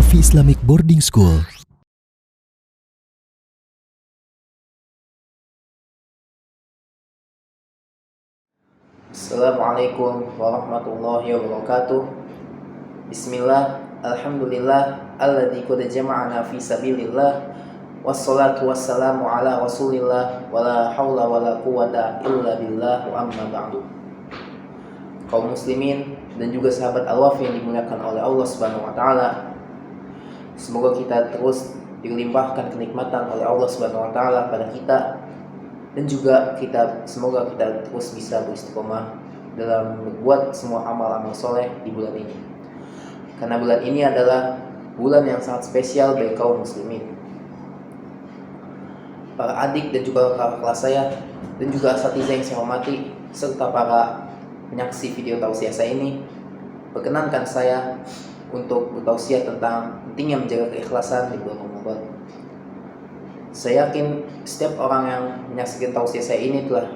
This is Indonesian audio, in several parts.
Nafi Islamic Boarding School. Assalamualaikum warahmatullahi wabarakatuh. Bismillah, alhamdulillah, alladzi qad jama'ana fi sabilillah, wassalatu wassalamu ala rasulillah, wala haula wala quwata illa billah, wa amma ba'du. Kaum muslimin dan juga sahabat Al-Wafi yang dimuliakan oleh Allah Subhanahu wa taala, semoga kita terus dilimpahkan kenikmatan oleh Allah Subhanahu wa taala pada kita, dan juga semoga kita terus bisa beristiqomah dalam membuat semua amal-amal soleh di bulan ini. Karena bulan ini adalah bulan yang sangat spesial bagi kaum muslimin. Para adik dan juga kakak kelas saya, dan juga asatidzah yang saya hormati, serta para penyaksi video tausiah saya ini, perkenankan saya untuk bertausiah tentang pentingnya menjaga keikhlasan di bulan Ramadan. Saya yakin setiap orang yang menyaksikan tausiah saya ini telah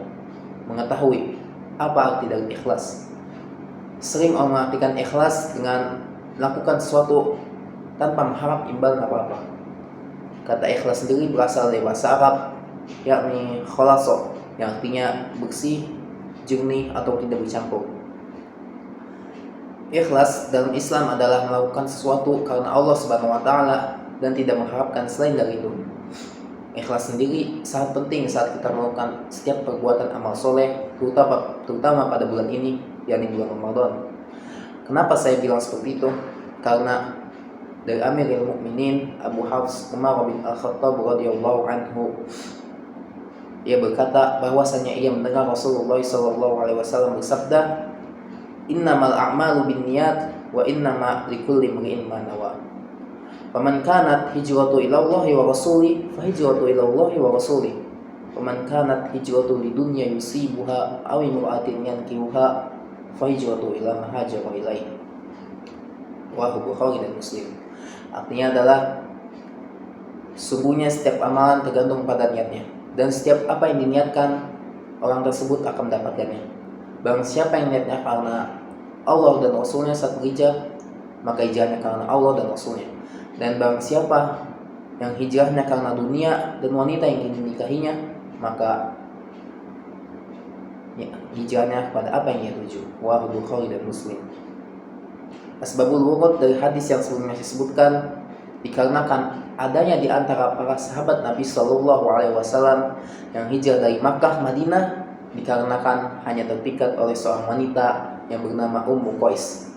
mengetahui apa arti dari ikhlas. Sering orang mengartikan ikhlas dengan melakukan sesuatu tanpa mengharap imbalan apa-apa. Kata ikhlas sendiri berasal dari bahasa Arab, yakni khalaso, yang artinya bersih, jernih, atau tidak bercampur. Ikhlas dalam Islam adalah melakukan sesuatu karena Allah Subhanahu wa taala dan tidak mengharapkan selain dari itu. Ikhlas sendiri sangat penting saat kita melakukan setiap perbuatan amal soleh, terutama pada bulan ini, yakni bulan Ramadan. Kenapa saya bilang seperti itu? Karena dari Amirul Mukminin Abu Hafs Umar bin Al-Khattab radhiyallahu anhu, ia berkata bahwasanya ia mendengar Rasulullah SAW bersabda, "Innamal a'malu binniyat wa innama likulli imri'in ma nawa. Faman kanat hijratu ila Allahi wa rasuli fa hijratu ila Allahi wa rasuli. Faman kanat hijratu lidunya yusibuha aw imra'atin yankihuha fa hijratu ila ma hajara ilaihi." Rawahu Bukhari dan Muslim. Artinya adalah sungguhnya setiap amalan tergantung pada niatnya, dan setiap apa yang diniatkan orang tersebut akan mendapatkannya. Barang siapa yang niatnya karena Allah dan Rasulnya saat bekerja, maka hijrahnya karena Allah dan Rasulnya. Dan barang siapa yang hijrahnya karena dunia dan wanita yang ingin dinikahinya, maka hijrahnya kepada apa yang ia tuju. Rawahu Bukhari dan Muslim. Asbabul wurud dari hadis yang sebelumnya saya sebutkan dikarenakan adanya di antara para sahabat Nabi Shallallahu Alaihi Wasallam yang hijrah dari Makkah Madinah dikarenakan hanya terpikat oleh seorang wanita yang bernama Ummu Qais.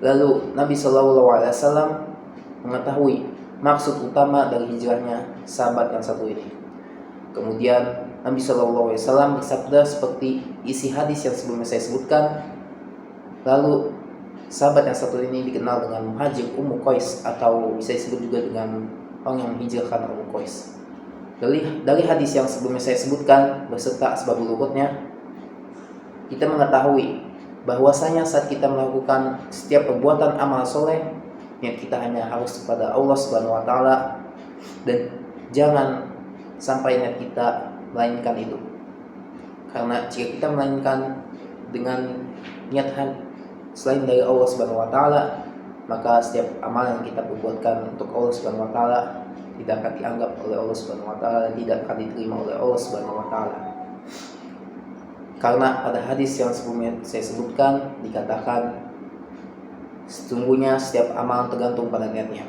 Lalu Nabi Shallallahu Alaihi Wasallam mengetahui maksud utama dari hijrahnya sahabat yang satu ini. Kemudian Nabi Shallallahu Alaihi Wasallam bersabda seperti isi hadis yang sebelumnya saya sebutkan. Lalu sahabat yang satu ini dikenal dengan Muhajir Ummu Qais, atau bisa disebut juga dengan orang yang hijrah karena Ummu Qais. Dari hadis yang sebelumnya saya sebutkan beserta asbabul wurudnya, kita mengetahui bahwasanya saat kita melakukan setiap perbuatan amal soleh, niat kita hanya harus kepada Allah Subhanahu wa taala, dan jangan sampai niat kita melainkan itu. Karena jika kita melainkan dengan niat selain dari Allah Subhanahu wa taala, maka setiap amal yang kita perbuatkan untuk Allah Subhanahu wa taala tidak akan dianggap oleh Allah Subhanahu wa taala dan tidak akan diterima oleh Allah Subhanahu wa taala. Karena pada hadis yang sebelumnya saya sebutkan dikatakan sesungguhnya setiap amal tergantung pada niatnya.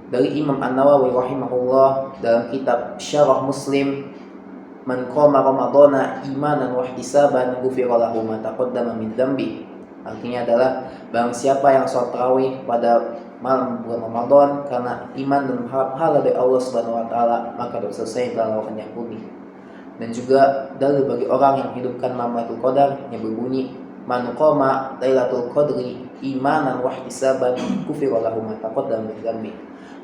Dari Imam An-Nawawi rahimahullah dalam kitab Syarah Muslim, "Man qama Ramadhana imanan wa ihtisaban ghufira lahu ma taqaddama min dzambi." Artinya adalah barang siapa yang sholat tarawih pada malam bulan Ramadan karena iman dan mengharap pahala dari Allah Subhanahu wa taala, maka dosa saya telah akan diampuni. Dan juga dalil bagi orang yang hidupkan malam Lailatul Qadar yang berbunyi, "Man qama Lailatul Qadri imanan wa ihtisaban ghufira lahu ma taqaddama min dzambi."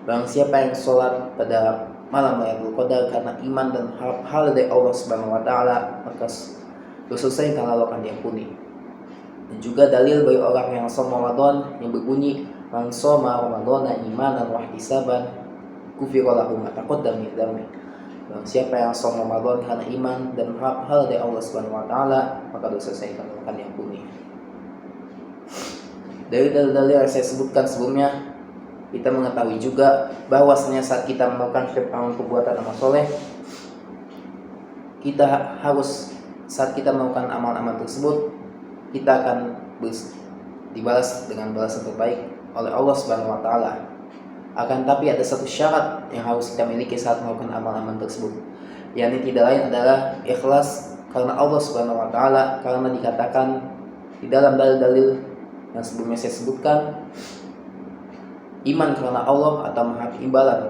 Barang siapa yang sholat pada malam Lailatul Qadar karena iman dan harap pahala dari Allah Subhanahu wa taala, maka dosa saya telah akan diampuni. Dan juga dalil bagi orang yang shom Ramadan yang berbunyi, "Man shoma Ramadhana imanan wa ihtisaban ghufira lahu ma taqaddama min dzambi." Barang siapa yang shom Ramadan karena iman dan harap pahala dari Allah Subhanahu wa taala, maka dosa saya akan diampuni. Dari dalil-dalil yang saya sebutkan sebelumnya, kita mengetahui juga bahwasanya saat kita melakukan setiap amal perbuatan amal soleh, kita harus, saat kita melakukan amal-amal tersebut, kita akan dibalas dengan balasan terbaik oleh Allah Subhanahu wa taala. Akan tapi ada satu syarat yang harus kita miliki saat melakukan amal-amal tersebut, yakni tidak lain adalah ikhlas karena Allah Subhanahu wa taala, karena dikatakan di dalam dalil-dalil yang sebelumnya saya sebutkan, iman karena Allah atau mengharap imbalan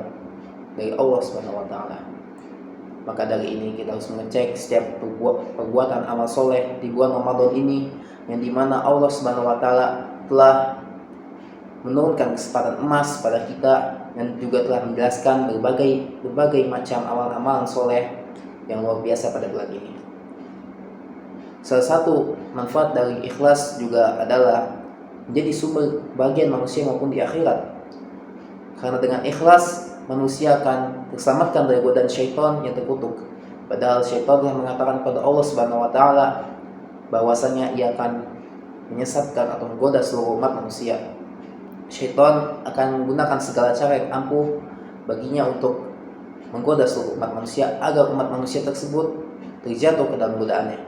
dari Allah Subhanahu wa taala. Maka dari ini kita harus mengecek setiap perbuatan amal soleh di bulan Ramadan ini, yang dimana Allah Subhanahu wa taala telah menurunkan kesempatan emas pada kita dan juga telah menjelaskan berbagai macam amal-amalan soleh yang luar biasa pada bulan ini. Salah satu manfaat dari ikhlas juga adalah menjadi sumber bagian manusia maupun di akhirat. Karena dengan ikhlas manusia akan terselamatkan dari godaan syaitan yang terkutuk. Padahal syaitan telah mengatakan kepada Allah Subhanahu wa taala bahwasanya ia akan menyesatkan atau menggoda seluruh umat manusia. Syaitan akan menggunakan segala cara yang ampuh baginya untuk menggoda seluruh umat manusia agar umat manusia tersebut terjatuh ke dalam godaannya.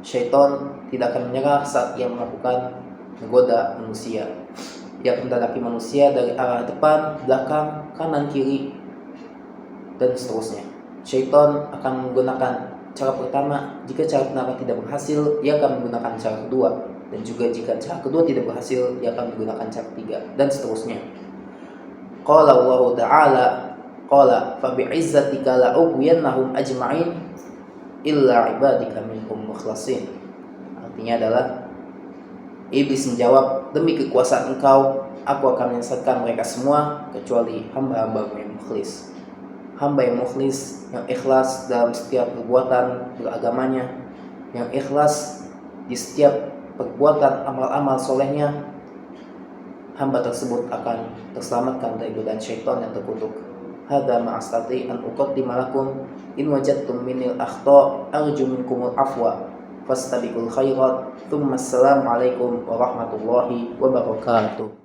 Syaitan tidak akan menyerah saat ia menggoda manusia. Ia akan mendalaki manusia dari arah depan, belakang, kanan, kiri, dan seterusnya. Syaitan akan menggunakan cara pertama. Jika cara pertama tidak berhasil, ia akan menggunakan cara kedua. Dan juga jika cara kedua tidak berhasil, ia akan menggunakan cara ketiga, dan seterusnya. Qala Allah Ta'ala, qala fa bi'izzatika la'ughwiyannahum ajma'in illa ibadika minhum mukhlasin. Artinya adalah iblis menjawab, demi kekuasaan engkau, aku akan menyesatkan mereka semua kecuali hamba-hambamu yang mukhlis. Hamba yang mukhlis, yang ikhlas dalam setiap perbuatan beragamanya, yang ikhlas di setiap perbuatan amal-amal solehnya, hamba tersebut akan terselamatkan dari godaan syaitan yang terkutuk. Hadza ma astati an uqaddima lakum in wajadtum minil akhta arju minkumul afwa fastabiqul khairat. Tsumma assalamu alaikum warahmatullahi wabarakatuh.